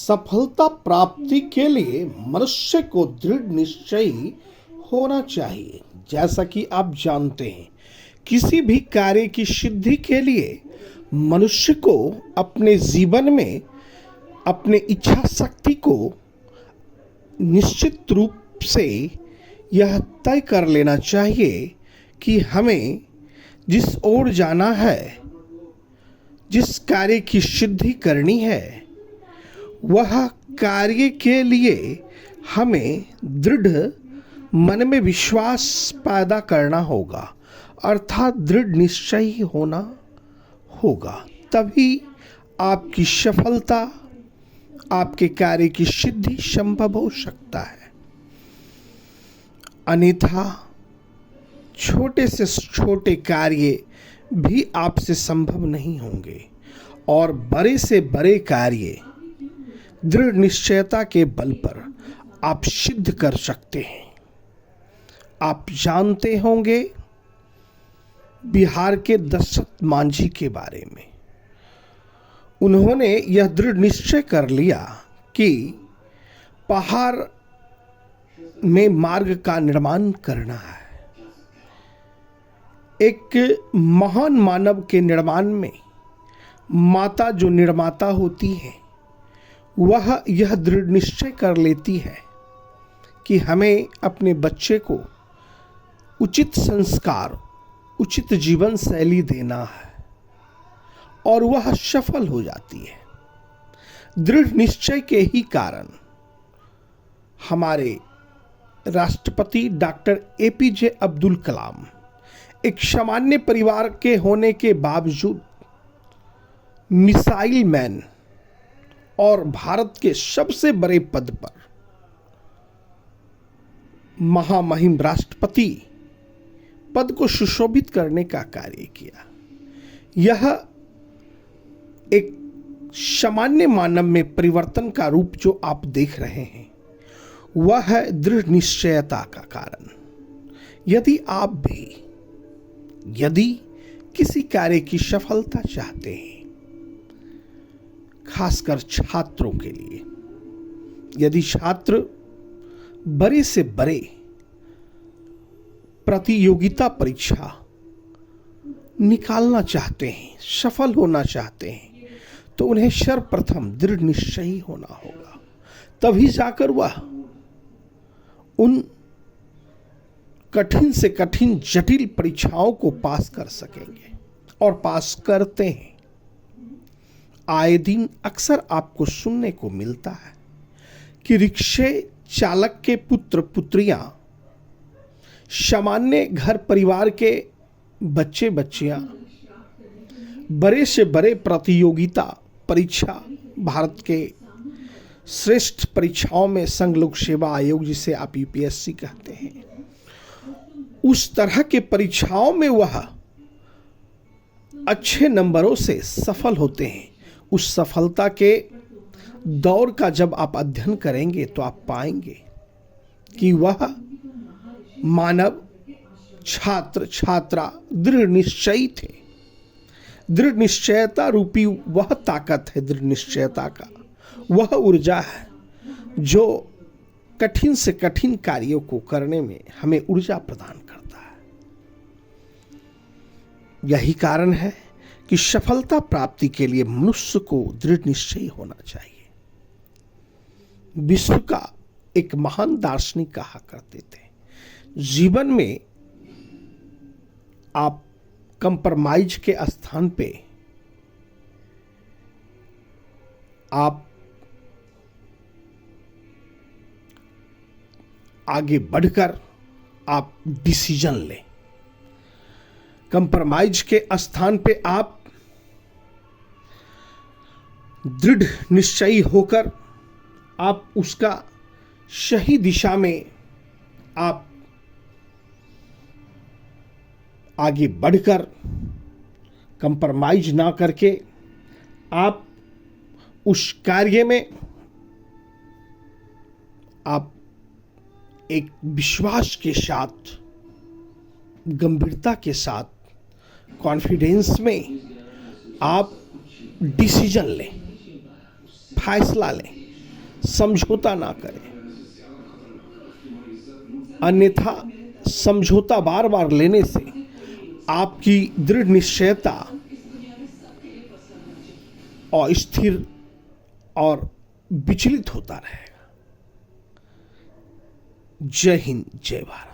सफलता प्राप्ति के लिए मनुष्य को दृढ़ निश्चयी होना चाहिए। जैसा कि आप जानते हैं, किसी भी कार्य की सिद्धि के लिए मनुष्य को अपने जीवन में अपने इच्छा शक्ति को निश्चित रूप से यह तय कर लेना चाहिए कि हमें जिस ओर जाना है, जिस कार्य की सिद्धि करनी है, वह कार्य के लिए हमें दृढ़ मन में विश्वास पैदा करना होगा, अर्थात दृढ़ निश्चयी होना होगा। तभी आपकी सफलता, आपके कार्य की सिद्धि संभव हो सकता है। अन्यथा छोटे से छोटे कार्य भी आपसे संभव नहीं होंगे और बड़े से बड़े कार्य दृढ़ निश्चयता के बल पर आप सिद्ध कर सकते हैं। आप जानते होंगे बिहार के दशरथ मांझी के बारे में। उन्होंने यह दृढ़ निश्चय कर लिया कि पहाड़ में मार्ग का निर्माण करना है। एक महान मानव के निर्माण में माता जो निर्माता होती है, वह यह दृढ़ निश्चय कर लेती है कि हमें अपने बच्चे को उचित संस्कार, उचित जीवन शैली देना है, और वह सफल हो जाती है। दृढ़ निश्चय के ही कारण हमारे राष्ट्रपति डॉक्टर एपीजे अब्दुल कलाम एक सामान्य परिवार के होने के बावजूद मिसाइल मैन और भारत के सबसे बड़े पद पर महामहिम राष्ट्रपति पद को सुशोभित करने का कार्य किया। यह एक सामान्य मानव में परिवर्तन का रूप जो आप देख रहे हैं, वह है दृढ़ निश्चयता का कारण। यदि किसी कार्य की सफलता चाहते हैं, खासकर छात्रों के लिए, यदि छात्र बड़े से बड़े प्रतियोगिता परीक्षा निकालना चाहते हैं, सफल होना चाहते हैं, तो उन्हें सर्वप्रथम दृढ़ निश्चयी होना होगा। तभी जाकर वह उन कठिन से कठिन जटिल परीक्षाओं को पास कर सकेंगे, और पास करते हैं। आए दिन अक्सर आपको सुनने को मिलता है कि रिक्शे चालक के पुत्र पुत्रियां, सामान्य घर परिवार के बच्चे बच्चियां बड़े से बड़े प्रतियोगिता परीक्षा, भारत के श्रेष्ठ परीक्षाओं में संघ लोक सेवा आयोग, जिसे आप यूपीएससी कहते हैं, उस तरह के परीक्षाओं में वह अच्छे नंबरों से सफल होते हैं। उस सफलता के दौर का जब आप अध्ययन करेंगे तो आप पाएंगे कि वह मानव, छात्र छात्रा दृढ़ निश्चयी थे। दृढ़ निश्चयता रूपी वह ताकत है, दृढ़ निश्चयता का वह ऊर्जा है जो कठिन से कठिन कार्यों को करने में हमें ऊर्जा प्रदान करता है। यही कारण है कि सफलता प्राप्ति के लिए मनुष्य को दृढ़ निश्चयी होना चाहिए। विश्व का एक महान दार्शनिक कहा करते थे, जीवन में आप कंप्रोमाइज के स्थान पे आप आगे बढ़कर आप डिसीजन लें। कंप्रोमाइज के स्थान पे आप दृढ़ निश्चयी होकर आप उसका सही दिशा में आप आगे बढ़कर कंप्रोमाइज ना करके आप उस कार्य में आप एक विश्वास के साथ, गंभीरता के साथ, कॉन्फिडेंस में आप डिसीजन लें, फैसला लें समझौता ना करें, अन्यथा समझौता बार बार लेने से आपकी दृढ़ निश्चयता अस्थिर और विचलित होता रहेगा। जय हिंद, जय भारत।